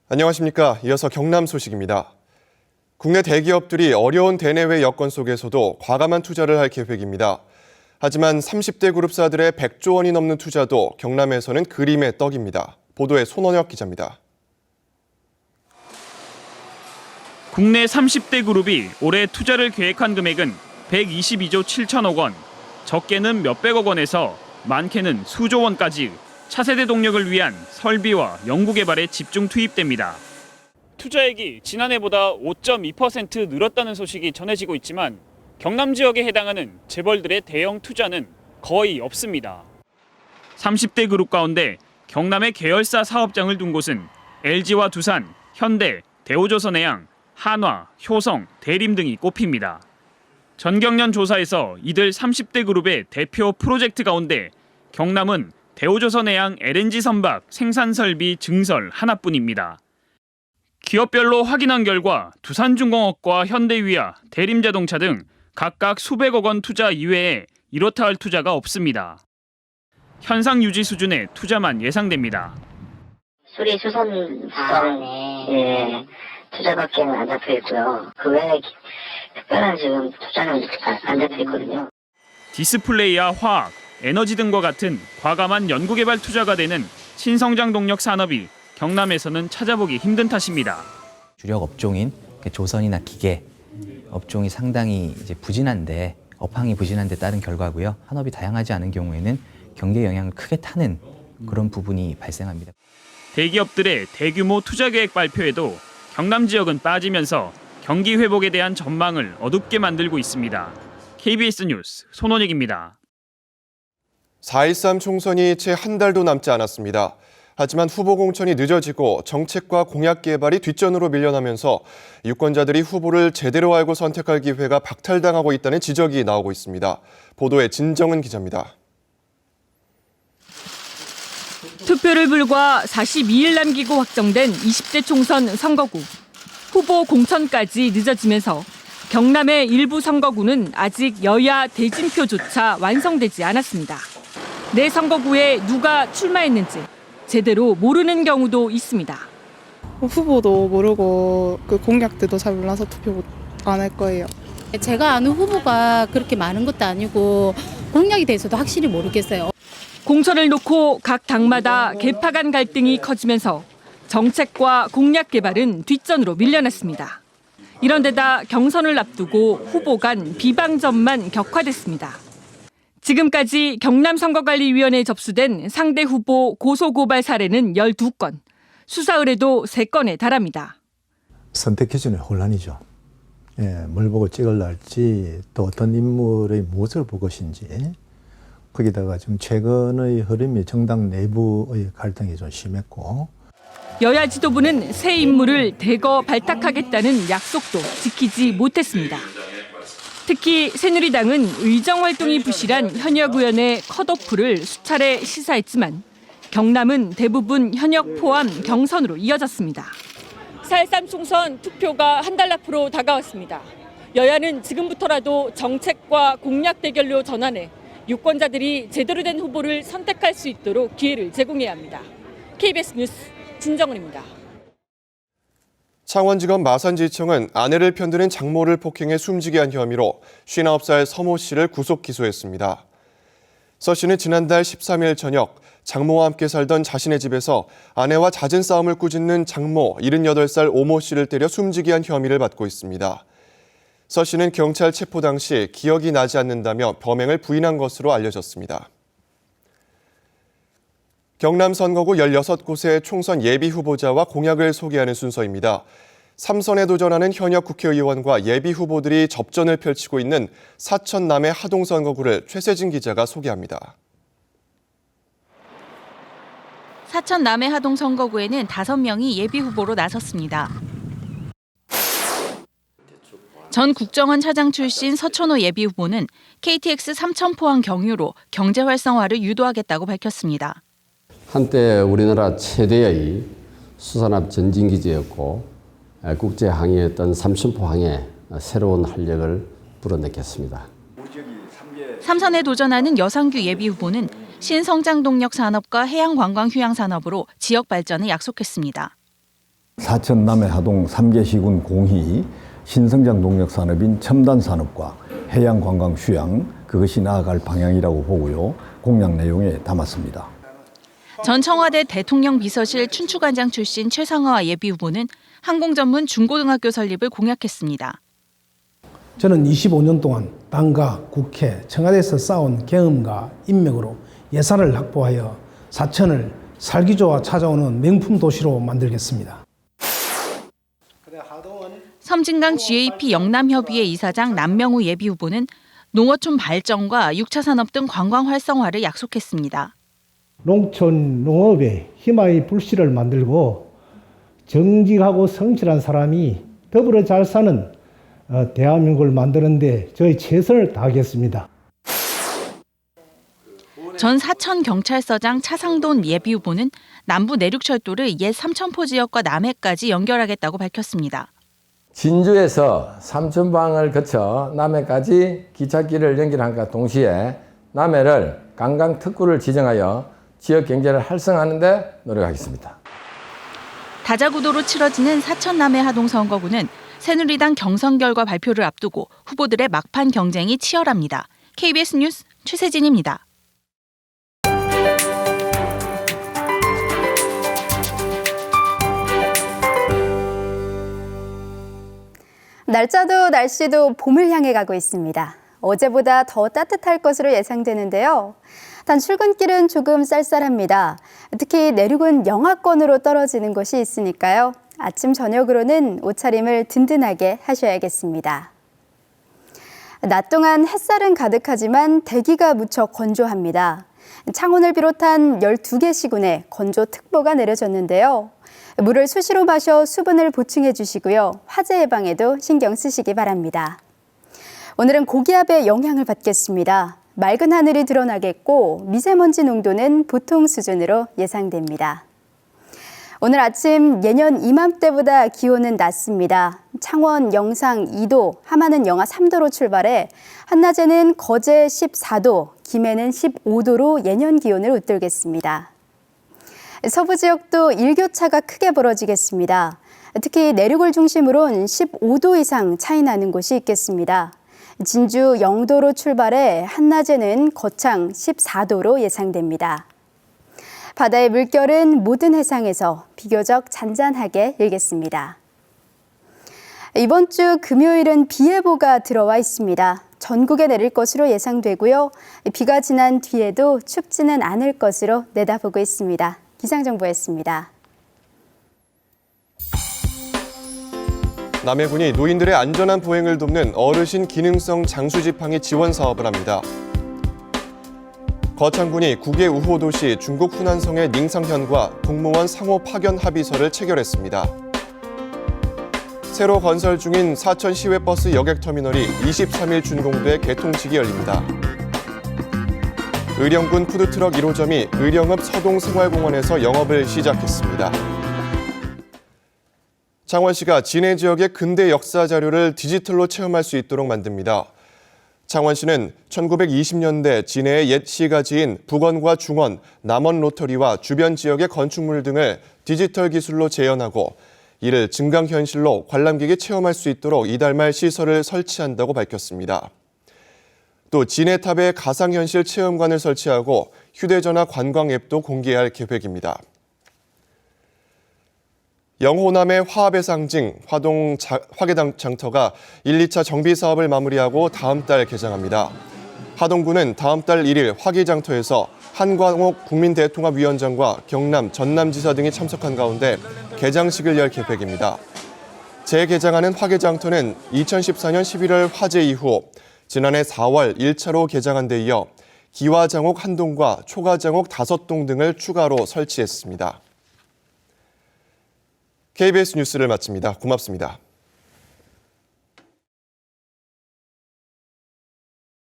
안녕하십니까. 이어서 경남 소식입니다. 국내 대기업들이 어려운 대내외 여건 속에서도 과감한 투자를 할 계획입니다. 하지만 30대 그룹사들의 100조 원이 넘는 투자도 경남에서는 그림의 떡입니다. 보도에 손원혁 기자입니다. 국내 30대 그룹이 올해 투자를 계획한 금액은 122조 7천억 원, 적게는 몇백억 원에서 많게는 수조 원까지 차세대 동력을 위한 설비와 연구개발에 집중 투입됩니다. 투자액이 지난해보다 5.2% 늘었다는 소식이 전해지고 있지만 경남 지역에 해당하는 재벌들의 대형 투자는 거의 없습니다. 30대 그룹 가운데 경남의 계열사 사업장을 둔 곳은 LG와 두산, 현대, 대우조선해양, 한화, 효성, 대림 등이 꼽힙니다. 전경련 조사에서 이들 30대 그룹의 대표 프로젝트 가운데 경남은 대우조선해양 LNG 선박 생산설비 증설 하나뿐입니다. 기업별로 확인한 결과 두산중공업과 현대위아, 대림자동차 등 각각 수백억 원 투자 이외에 이렇다 할 투자가 없습니다. 현상 유지 수준의 투자만 예상됩니다. 수리 수선사의 투자밖에는 안 잡혀 있고요. 그 외에 특별한 지금 투자는 안 잡혀 있거든요. 디스플레이와 화학, 에너지 등과 같은 과감한 연구개발 투자가 되는 신성장 동력 산업이 경남에서는 찾아보기 힘든 탓입니다. 주력 업종인 조선이나 기계 업종이 상당히 부진한데 업황이 부진한 데 따른 결과고요. 산업이 다양하지 않은 경우에는 경기에 영향을 크게 타는 그런 부분이 발생합니다. 대기업들의 대규모 투자 계획 발표에도 경남 지역은 빠지면서 경기 회복에 대한 전망을 어둡게 만들고 있습니다. KBS 뉴스 손원익입니다. 4.13 총선이 채 한 달도 남지 않았습니다. 하지만 후보 공천이 늦어지고 정책과 공약 개발이 뒷전으로 밀려나면서 유권자들이 후보를 제대로 알고 선택할 기회가 박탈당하고 있다는 지적이 나오고 있습니다. 보도에 진정은 기자입니다. 투표를 불과 42일 남기고 확정된 20대 총선 선거구. 후보 공천까지 늦어지면서 경남의 일부 선거구는 아직 여야 대진표조차 완성되지 않았습니다. 내 선거구에 누가 출마했는지 제대로 모르는 경우도 있습니다. 후보도 모르고 그 공약들도 잘 몰라서 투표 안 할 거예요. 제가 아는 후보가 그렇게 많은 것도 아니고 공약에 대해서도 확실히 모르겠어요. 공천을 놓고 각 당마다 개파 간 갈등이 커지면서 정책과 공약 개발은 뒷전으로 밀려났습니다. 이런 데다 경선을 앞두고 후보 간 비방전만 격화됐습니다. 지금까지 경남선거관리위원회에 접수된 상대 후보 고소고발 사례는 12건, 수사 의뢰도 3건에 달합니다. 선택 기준의 혼란이죠. 뭘 보고 찍을라 할지 또 어떤 인물의 무엇을 볼 것인지 거기다가 좀 최근의 흐름이 정당 내부의 갈등이 좀 심했고 여야 지도부는 새 인물을 대거 발탁하겠다는 약속도 지키지 못했습니다. 특히 새누리당은 의정활동이 부실한 현역 의원의 컷오프를 수차례 시사했지만 경남은 대부분 현역 포함 경선으로 이어졌습니다. 4.13 총선 투표가 한 달 앞으로 다가왔습니다. 여야는 지금부터라도 정책과 공약 대결로 전환해 유권자들이 제대로 된 후보를 선택할 수 있도록 기회를 제공해야 합니다. KBS 뉴스 진정은입니다. 창원지검 마산지청은 아내를 편드는 장모를 폭행해 숨지게 한 혐의로 59살 서모 씨를 구속 기소했습니다. 서 씨는 지난달 13일 저녁 장모와 함께 살던 자신의 집에서 아내와 잦은 싸움을 꾸짖는 장모 78살 오모 씨를 때려 숨지게 한 혐의를 받고 있습니다. 서 씨는 경찰 체포 당시 기억이 나지 않는다며 범행을 부인한 것으로 알려졌습니다. 경남 선거구 16곳의 총선 예비 후보자와 공약을 소개하는 순서입니다. 3선에 도전하는 현역 국회의원과 예비 후보들이 접전을 펼치고 있는 사천 남해 하동 선거구를 최세진 기자가 소개합니다. 사천 남해 하동 선거구에는 5명이 예비 후보로 나섰습니다. 전 국정원 차장 출신 서천호 예비 후보는 KTX 삼천포항 경유로 경제 활성화를 유도하겠다고 밝혔습니다. 한때 우리나라 최대의 수산업 전진기지였고 국제 항해였던 삼천포항에 새로운 활력을 불어넣겠습니다. 3선에 도전하는 여상규 예비 후보는 신성장 동력 산업과 해양 관광 휴양 산업으로 지역 발전을 약속했습니다. 사천 남해하동 3개 시군 공히 신성장 농력산업인 첨단산업과 해양관광 휴양 그것이 나아갈 방향이라고 보고요. 공약 내용에 담았습니다. 전 청와대 대통령 비서실 춘추관장 출신 최상화 예비후보는 항공전문 중고등학교 설립을 공약했습니다. 저는 25년 동안 당과 국회, 청와대에서 쌓은 경험과 인맥으로 예산을 확보하여 사천을 살기 좋아 찾아오는 명품 도시로 만들겠습니다. 섬진강 GAP 영남협의회 이사장 남명우 예비후보는 농어촌 발전과 6차 산업 등 관광 활성화를 약속했습니다. 농촌 농업에 희망의 불씨를 만들고 정직하고 성실한 사람이 더불어 잘 사는 대한민국을 만드는 데 저희 최선을 다하겠습니다. 전 사천경찰서장 차상돈 예비후보는 남부 내륙철도를 옛 삼천포 지역과 남해까지 연결하겠다고 밝혔습니다. 진주에서 삼천포항을 거쳐 남해까지 기찻길을 연결함과 동시에 남해를 관광특구를 지정하여 지역 경제를 활성화하는 데 노력하겠습니다. 다자구도로 치러지는 사천 남해 하동 선거구는 새누리당 경선 결과 발표를 앞두고 후보들의 막판 경쟁이 치열합니다. KBS 뉴스 최세진입니다. 날짜도 날씨도 봄을 향해 가고 있습니다. 어제보다 더 따뜻할 것으로 예상되는데요. 단 출근길은 조금 쌀쌀합니다. 특히 내륙은 영하권으로 떨어지는 곳이 있으니까요. 아침 저녁으로는 옷차림을 든든하게 하셔야겠습니다. 낮 동안 햇살은 가득하지만 대기가 무척 건조합니다. 창원을 비롯한 12개 시군에 건조특보가 내려졌는데요. 물을 수시로 마셔 수분을 보충해 주시고요. 화재 예방에도 신경 쓰시기 바랍니다. 오늘은 고기압의 영향을 받겠습니다. 맑은 하늘이 드러나겠고 미세먼지 농도는 보통 수준으로 예상됩니다. 오늘 아침 예년 이맘때보다 기온은 낮습니다. 창원 영상 2도, 함안은 영하 3도로 출발해 한낮에는 거제 14도, 김해는 15도로 예년 기온을 웃돌겠습니다. 서부 지역도 일교차가 크게 벌어지겠습니다. 특히 내륙을 중심으로는 15도 이상 차이 나는 곳이 있겠습니다. 진주 0도로 출발해 한낮에는 거창 14도로 예상됩니다. 바다의 물결은 모든 해상에서 비교적 잔잔하게 일겠습니다. 이번 주 금요일은 비 예보가 들어와 있습니다. 전국에 내릴 것으로 예상되고요. 비가 지난 뒤에도 춥지는 않을 것으로 내다보고 있습니다. 기상정보였습니다. 남해군이 노인들의 안전한 보행을 돕는 어르신 기능성 장수 지팡이 지원 사업을 합니다. 거창군이 국외 우호 도시 중국 후난성의 닝상현과 공무원 상호 파견 합의서를 체결했습니다. 새로 건설 중인 사천 시외버스 여객터미널이 23일 준공돼 개통식이 열립니다. 의령군 푸드트럭 1호점이 의령읍 서동생활공원에서 영업을 시작했습니다. 창원시가 진해 지역의 근대 역사 자료를 디지털로 체험할 수 있도록 만듭니다. 창원시는 1920년대 진해의 옛 시가지인 북원과 중원, 남원 로터리와 주변 지역의 건축물 등을 디지털 기술로 재현하고 이를 증강현실로 관람객이 체험할 수 있도록 이달 말 시설을 설치한다고 밝혔습니다. 또 진해탑에 가상현실 체험관을 설치하고 휴대전화 관광 앱도 공개할 계획입니다. 영호남의 화합의 상징 화동 화계장터가 1, 2차 정비 사업을 마무리하고 다음 달 개장합니다. 하동구는 다음 달 1일 화계장터에서 한광옥 국민대통합위원장과 경남 전남지사 등이 참석한 가운데 개장식을 열 계획입니다. 재개장하는 화계장터는 2014년 11월 화재 이후 지난해 4월 1차로 개장한 데 이어 기와장옥 1동과 초가장옥 5동 등을 추가로 설치했습니다. KBS 뉴스를 마칩니다. 고맙습니다.